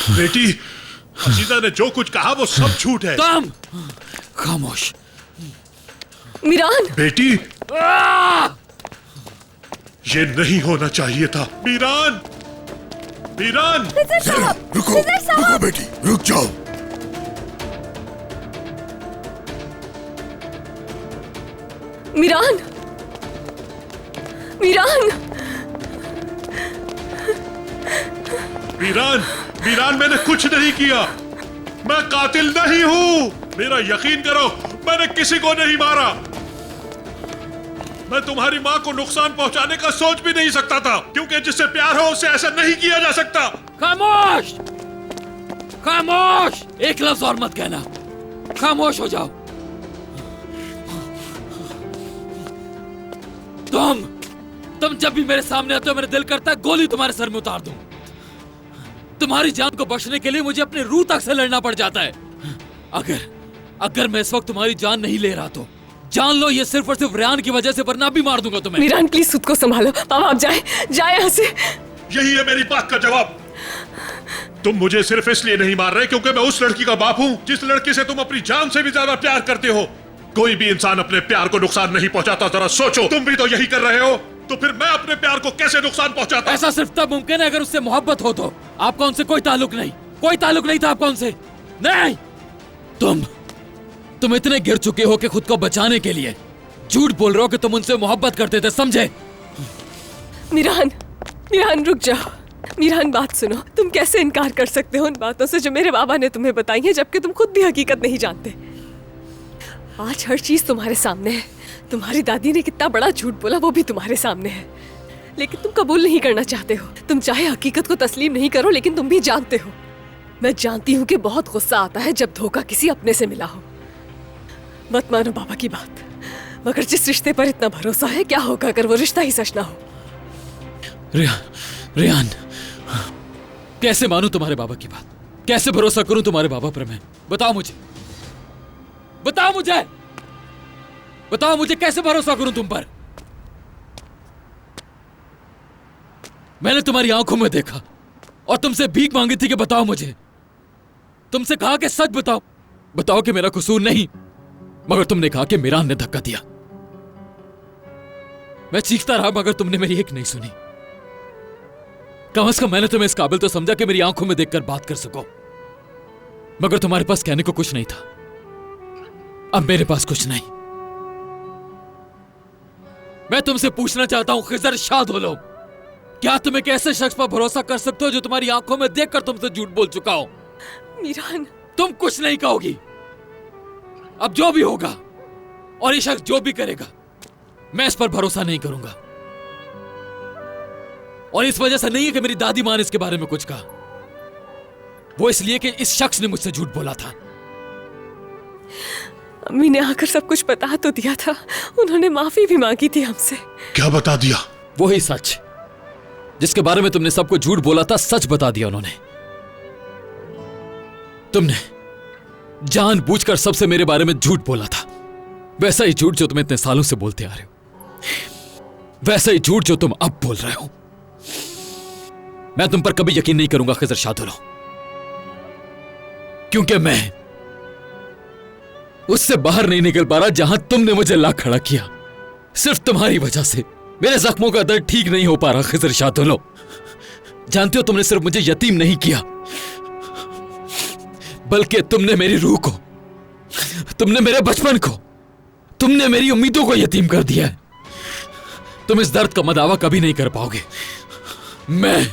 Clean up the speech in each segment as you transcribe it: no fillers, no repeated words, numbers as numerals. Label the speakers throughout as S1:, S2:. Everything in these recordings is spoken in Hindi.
S1: बेटी, हसीदा ने जो कुछ कहा वो सब झूठ है।
S2: तुम खामोश।
S3: मीरान!
S1: बेटी, ये नहीं होना चाहिए था। मीरान! मीरान!
S4: रुको रुको बेटी, रुक जाओ।
S3: मीरान! मीरान!
S1: मीरान! मीरान, मैंने कुछ नहीं किया। मैं कातिल नहीं हूँ। मेरा यकीन करो, मैंने किसी को नहीं मारा। मैं तुम्हारी माँ को नुकसान पहुँचाने का सोच भी नहीं सकता था, क्योंकि जिससे प्यार हो उससे ऐसा नहीं किया जा सकता।
S2: खामोश! खामोश! एक लफ्ज और मत कहना। खामोश हो जाओ। तुम जब भी मेरे सामने आते हो मेरा दिल करता है गोली तुम्हारे सर में उतार दूं। तुम्हारी जान को बख्शने के लिए मुझे अपने रूह तक से लड़ना पड़ जाता है। अगर मैं इस वक्त तुम्हारी जान नहीं ले रहा तो जान लो ये सिर्फ और सिर्फ रेहान की वजह से, वरना भी मार दूंगा तुम्हें।
S3: मीरान प्लीज खुद को संभालो। बाबा आप जाए यहाँ से।
S1: यही है मेरी बात का जवाब। तुम मुझे सिर्फ इसलिए नहीं मार रहे क्योंकि मैं उस लड़की का बाप हूँ जिस लड़की से तुम अपनी जान से भी ज्यादा प्यार करते हो। कोई भी इंसान अपने प्यार को नुकसान नहीं पहुंचाता। जरा सोचो, तुम भी तो यही कर रहे हो, तो फिर मैं अपने प्यार को कैसे नुकसान पहुंचाता?
S2: ऐसा सिर्फ तब मुमकिन है अगर उससे मोहब्बत हो तो। आपका उनसे कोई ताल्लुक नहीं, कोई ताल्लुक नहीं था आपका उनसे। नहीं, तुम इतने गिर चुके हो कि खुद को बचाने के लिए झूठ बोल रहे हो कि तुम उनसे मोहब्बत करते थे, समझे?
S3: मीरान रुक जाओ। मीरान बात सुनो, तुम कैसे इनकार कर सकते हो उन बातों से जो मेरे बाबा ने तुम्हें बताई है, जबकि तुम खुद भी हकीकत नहीं जानते। आज हर चीज तुम्हारे सामने है। तुम्हारी दादी ने कितना बड़ा झूठ बोला वो भी तुम्हारे सामने है, लेकिन तुम कबूल नहीं करना चाहते हो। तुम चाहे हकीकत को तस्लीम नहीं करो, लेकिन तुम भी जानते हो। मैं जानती हूँ कि बहुत गुस्सा आता है जब धोखा किसी अपने से मिला हो। मत मानो बाबा की बात, मगर जिस रिश्ते पर इतना भरोसा है, क्या होगा अगर वो रिश्ता ही सच ना हो?
S2: रेहान, कैसे मानूं तुम्हारे बाबा की बात? कैसे भरोसा करूं तुम्हारे बाबा पर मैं? बताओ मुझे, बताओ मुझे कैसे भरोसा करूं तुम पर? मैंने तुम्हारी आंखों में देखा और तुमसे भीख मांगी थी कि बताओ मुझे। तुमसे कहा कि सच बताओ कि मेरा कसूर नहीं, मगर तुमने कहा कि मीरान ने धक्का दिया। मैं चीखता रहा मगर तुमने मेरी एक नहीं सुनी। कम से कम मैंने तुम्हें इस काबिल तो समझा कि मेरी आंखों में देखकर बात कर सको, मगर तुम्हारे पास कहने को कुछ नहीं था। अब मेरे पास कुछ नहीं। मैं तुमसे पूछना चाहता हूं खिजर शाह धोलो, क्या तुम एक ऐसे शख्स पर भरोसा कर सकते हो जो तुम्हारी आंखों में देखकर तुमसे झूठ बोल चुका हो?
S3: मीरान,
S2: तुम कुछ नहीं कहोगी। अब जो भी होगा और ये शख्स जो भी करेगा, मैं इस पर भरोसा नहीं करूंगा। और इस वजह से नहीं है कि मेरी दादी मां ने इसके बारे में कुछ कहा, वो इसलिए कि इस शख्स ने मुझसे झूठ बोला था।
S3: अम्मी ने आकर सब कुछ बता तो दिया था, उन्होंने माफी भी मांगी थी हमसे।
S1: क्या बता दिया?
S2: वही सच जिसके बारे में तुमने सबको झूठ बोला था, सच बता दिया उन्होंने। तुमने जानबूझकर सबसे मेरे बारे में झूठ बोला था, वैसा ही झूठ जो तुम इतने सालों से बोलते आ रहे हो, वैसा ही झूठ जो तुम अब बोल रहे हो। मैं तुम पर कभी यकीन नहीं करूंगा खिजर शाह धोलो, क्योंकि मैं उससे बाहर नहीं निकल पा रहा जहां तुमने मुझे ला खड़ा किया। सिर्फ तुम्हारी वजह से मेरे जख्मों का दर्द ठीक नहीं हो पा रहा खिजर शाह धोलो। जानते हो, तुमने सिर्फ मुझे यतीम नहीं किया, बल्कि तुमने मेरी रूह को, तुमने मेरे बचपन को, तुमने मेरी उम्मीदों को यतीम कर दिया है। तुम इस दर्द का मदावा कभी नहीं कर पाओगे। मैं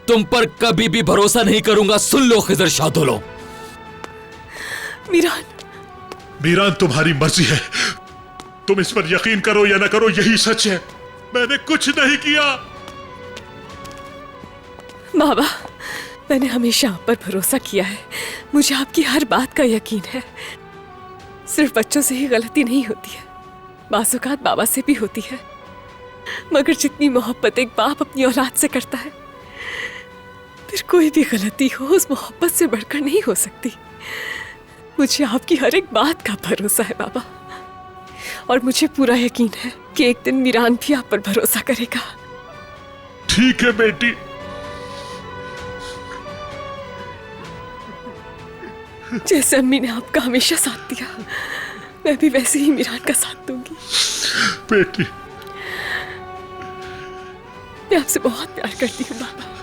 S2: तुम पर कभी भी भरोसा नहीं करूंगा। सुन लो खिजर शाह धोलो।
S1: मीरान, तुम्हारी मर्जी है, तुम इस पर यकीन करो या ना करो, यही सच है। मैंने कुछ नहीं किया।
S3: बाबा, मैंने हमेशा आप पर भरोसा किया है, मुझे आपकी हर बात का यकीन है। सिर्फ बच्चों से ही गलती नहीं होती है, बाज़-औक़ात बाबा से भी होती है, मगर जितनी मोहब्बत एक बाप अपनी औलाद से करता है, फिर कोई भी गलती हो उस मोहब्बत से बढ़कर नहीं हो सकती। मुझे आपकी हर एक बात का भरोसा है बाबा, और मुझे पूरा यकीन है कि एक दिन मीरान भी आप पर भरोसा करेगा।
S1: ठीक है बेटी,
S3: जैसे अम्मी ने आपका हमेशा साथ दिया, मैं भी वैसे ही मीरान का साथ दूंगी।
S1: बेटी,
S3: मैं आपसे बहुत प्यार करती हूँ बाबा।